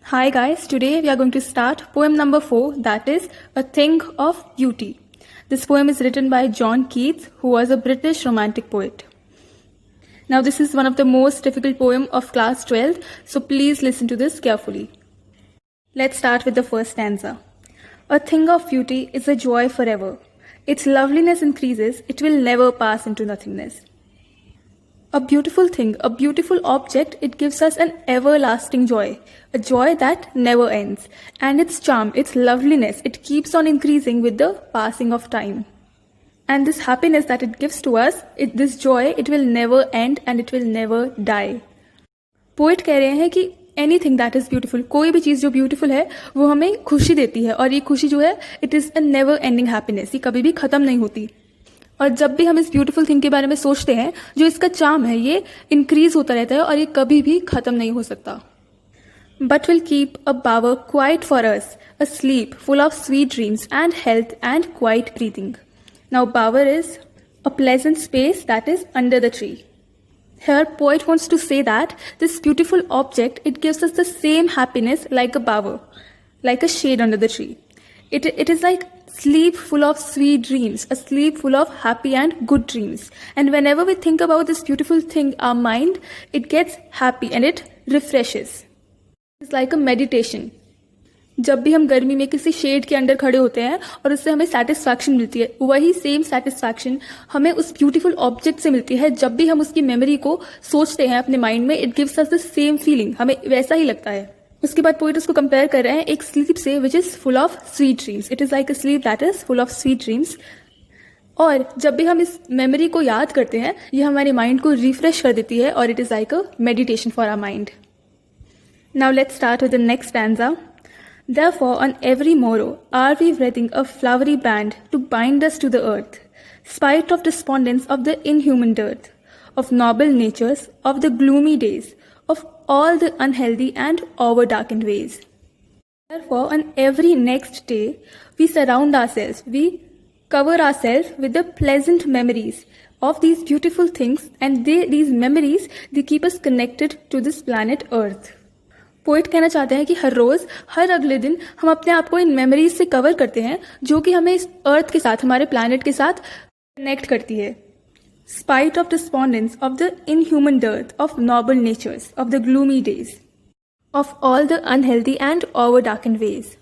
Hi guys, today we are going to start poem number 4, that is A Thing of Beauty. This poem is written by John Keats, who was a British romantic poet. Now this is one of the most difficult poem of class 12, so please listen to this carefully. Let's start with the first stanza. A thing of beauty is a joy forever. Its loveliness increases, it will never pass into nothingness. A beautiful thing, a beautiful object, it gives us an everlasting joy, a joy that never ends. And its charm, its loveliness, it keeps on increasing with the passing of time. And this happiness that it gives to us, this joy, it will never end and it will never die. Poet कह रहे हैं कि anything that is beautiful, कोई भी चीज़ जो beautiful है, वो हमें खुशी देती है और ये खुशी जो है, it is a never ending happiness, ये कभी भी खत्म नहीं होती. और जब भी हम इस ब्यूटीफुल थिंग के बारे में सोचते हैं, जो इसका चार्म है, ये इंक्रीज होता रहता है और ये कभी भी खत्म नहीं हो सकता. But will keep a bower quiet for us, a sleep full of sweet dreams and health and quiet breathing. Now bower is a pleasant space that is under the tree. Here, poet wants to say that this beautiful object, it gives us the same happiness like a bower, like a shade under the tree. It is like sleep full of sweet dreams, a sleep full of happy and good dreams. And whenever we think about this beautiful thing, our mind, it gets happy and it refreshes. It's like a meditation. जब भी हम गर्मी में किसी shade के under खड़े होते हैं और उससे हमें सेटिस्फैक्शन मिलती है, वही सेम सेटिस्फैक्शन हमें उस ब्यूटीफुल ऑब्जेक्ट से मिलती है. जब भी हम उसकी मेमोरी को सोचते हैं अपने माइंड में, it gives us the same feeling, हमें वैसा ही लगता है. उसके बाद पोइट उसको कंपेयर कर रहे हैं एक स्लीप से which is full of sweet dreams. It is like a slip that is full of sweet dreams. और जब भी हम इस मेमोरी को याद करते हैं, ये हमारे माइंड को रिफ्रेश कर देती है और it is like a meditation for our mind. Now let's start with the next stanza. Therefore, on every morrow, are we wreathing a flowery band to bind us to the earth, spite of despondence of the inhuman dearth, of noble natures, of the gloomy days, of all the unhealthy and over-darkened ways. Therefore, on every next day, we surround ourselves, we cover ourselves with the pleasant memories of these beautiful things, and these memories, they keep us connected to this planet Earth. Poet कहना चाहते हैं कि हर रोज, हर अगले दिन हम अपने आप को इन मेमोरीज से कवर करते हैं, जो कि हमें इस अर्थ के साथ, हमारे प्लैनेट के साथ कनेक्ट करती है. Spite of despondence of the inhuman dearth, of noble natures, of the gloomy days, of all the unhealthy and over darkened ways.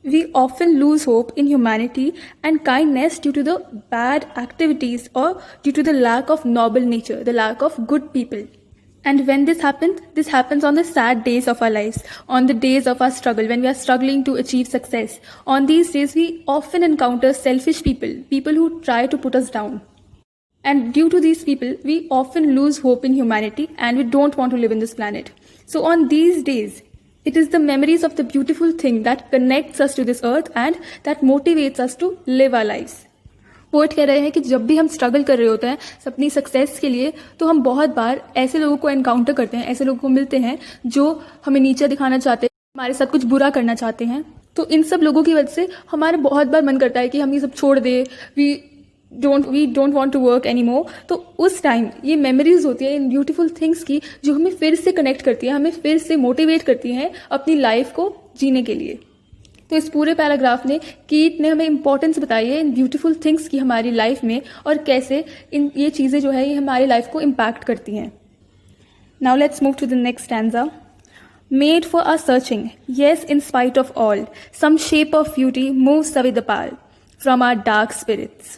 We often lose hope in humanity and kindness due to the bad activities or due to the lack of noble nature, the lack of good people. And when this happens on the sad days of our lives, on the days of our struggle, when we are struggling to achieve success. On these days, we often encounter selfish people, people who try to put us down. And due to these people, we often lose hope in humanity and we don't want to live in this planet. So on these days, it is the memories of the beautiful thing that connects us to this earth and that motivates us to live our lives. Poet कह रहे हैं कि जब भी हम struggle कर रहे होते हैं अपनी सक्सेस के लिए, तो हम बहुत बार ऐसे लोगों को एनकाउंटर करते हैं, ऐसे लोगों को मिलते हैं जो हमें नीचे दिखाना चाहते हैं, हमारे साथ कुछ बुरा करना चाहते हैं. तो इन सब लोगों की वजह से हमारा बहुत बार मन करता है कि हम ये सब छोड़ दें, we don't want to work any more. तो उस टाइम ये मेमोरीज होती है इन ब्यूटीफुल थिंग्स की, जो हमें फिर से कनेक्ट करती है, हमें फिर से मोटिवेट करती हैं अपनी लाइफ को जीने के लिए. तो इस पूरे पैराग्राफ ने कीट ने हमें इंपॉर्टेंस बताई है इन ब्यूटीफुल थिंग्स की हमारी लाइफ में, और कैसे ये चीज़ें जो है ये हमारी लाइफ को इम्पैक्ट करती हैं. Now let's move to the next stanza. Made for our searching, yes in spite of all, some shape of beauty moves away the pall from our dark spirits.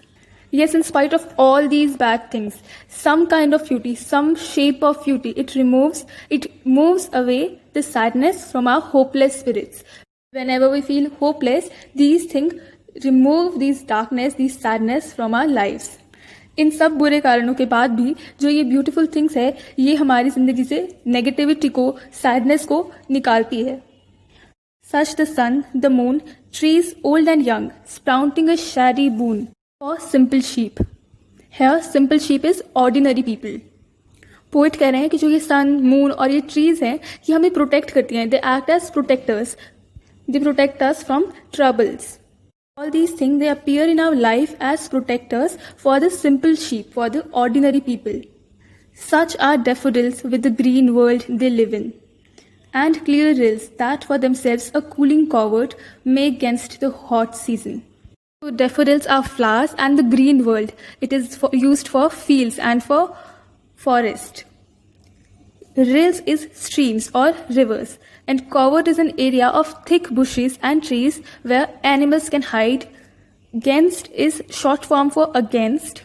Yes, in spite of all these bad things, some kind of beauty, some shape of beauty, it moves away the sadness from our hopeless spirits. Whenever we feel hopeless, these things remove these darkness, these sadness from our lives. इन सब बुरे कारणों के बाद भी जो ये beautiful things है, ये हमारी जिंदगी से नेगेटिविटी को, सैडनेस को निकालती है. Such the sun, the moon, trees old and young, sprouting a shady boon for simple sheep. Here, simple sheep is ordinary people. Poet कह रहे हैं कि जो ये सन, मून और ये ट्रीज हैं, ये हमें प्रोटेक्ट करती हैं. They act as protectors. They protect us from troubles. All these things, they appear in our life as protectors for the simple sheep, for the ordinary people. Such are daffodils with the green world they live in. and clear rills that for themselves a cooling covert make against the hot season. So daffodils are flowers and the green world. It is used for fields and for forest. Rills is streams or rivers, and covert is an area of thick bushes and trees where animals can hide. Against is short form for against.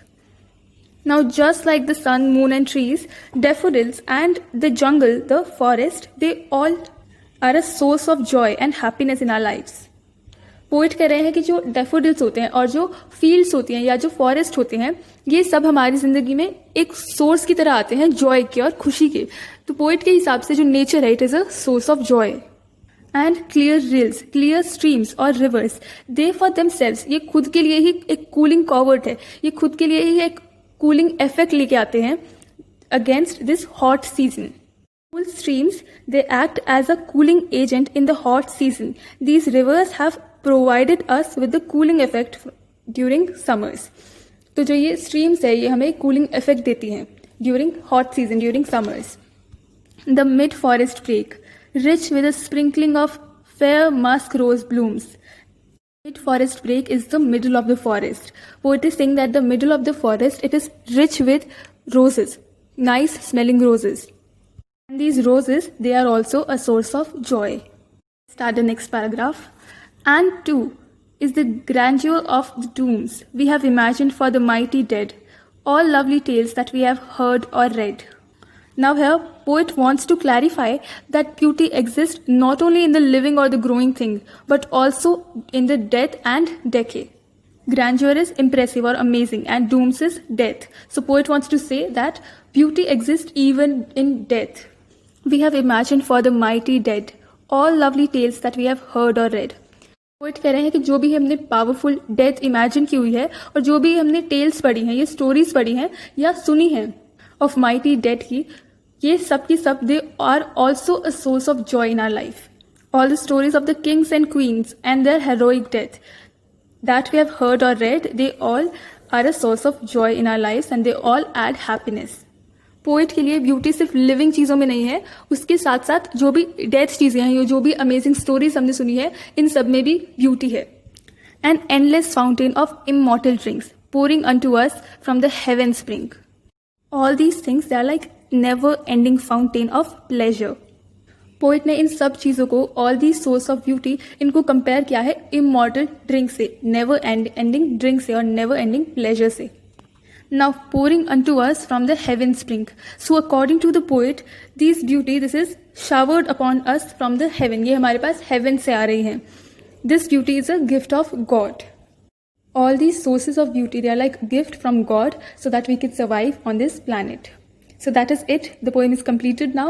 Now, just like the sun, moon and trees, daffodils and the jungle, the forest, they all are a source of joy and happiness in our lives. Poet कह रहे हैं कि जो daffodils होते हैं और जो fields होती हैं या जो फॉरेस्ट होते हैं, ये सब हमारी जिंदगी में एक सोर्स की तरह आते हैं जॉय के और खुशी के. तो पोइट के हिसाब से जो नेचर है, it is a source of Joy. And clear reels, clear streams और रिवर्स, दे फॉर देमसेल्व्स, ये खुद के लिए ही एक कूलिंग कवर्ट है, ये खुद के लिए ही एक कूलिंग इफेक्ट लेके आते हैं against this hot season. Cool streams, they act as a cooling agent in the hot season. These rivers have provided us with the cooling effect during summers. तो जो ये streams है, ये हमें cooling effect देती हैं during hot season, during summers. The mid-forest break, rich with a sprinkling of fair musk rose blooms. Mid-forest break is the middle of the forest. Poet is saying that the middle of the forest, it is rich with roses, nice smelling roses. And these roses, they are also a source of joy. Start the next paragraph. And two is the grandeur of the tombs we have imagined for the mighty dead, all lovely tales that we have heard or read. Now here, poet wants to clarify that beauty exists not only in the living or the growing thing, but also in the death and decay. Grandeur is impressive or amazing and dooms is death. So poet wants to say that beauty exists even in death. We have imagined for the mighty dead all lovely tales that we have heard or read. Poet कह रहे हैं कि जो भी हमने powerful death imagine की हुई है और जो भी हमने टेल्स पढ़ी हैं, ये स्टोरीज पढ़ी हैं या सुनी हैं ऑफ माइटी डेथ की, ये सब की सब they are also a source of joy in our life. All the stories of the kings and queens and their heroic death that we have heard or read, they all are a source of joy in our lives and they all add happiness. Poet के लिए beauty सिर्फ living चीज़ों में नहीं है, उसके साथ साथ जो भी डेथ चीज़ें हैं, जो भी अमेजिंग स्टोरीज हमने सुनी है, इन सब में भी ब्यूटी है. An endless fountain of immortal drinks pouring unto us from the heaven's brink. All these things, they are like never ending fountain of pleasure. Poet ने इन सब चीज़ों को, all the source of beauty, इनको compare किया है immortal drink से, never ending drink से और नेवर एंडिंग प्लेजर से. Now pouring unto us from the heaven spring. So according to the poet, this beauty, this is showered upon us from the heaven. ये हमारे पास heaven से आ रही हैं. This beauty is a gift of God. All these sources of beauty, they are like a gift from God so that we can survive on this planet. So that is it. The poem is completed now.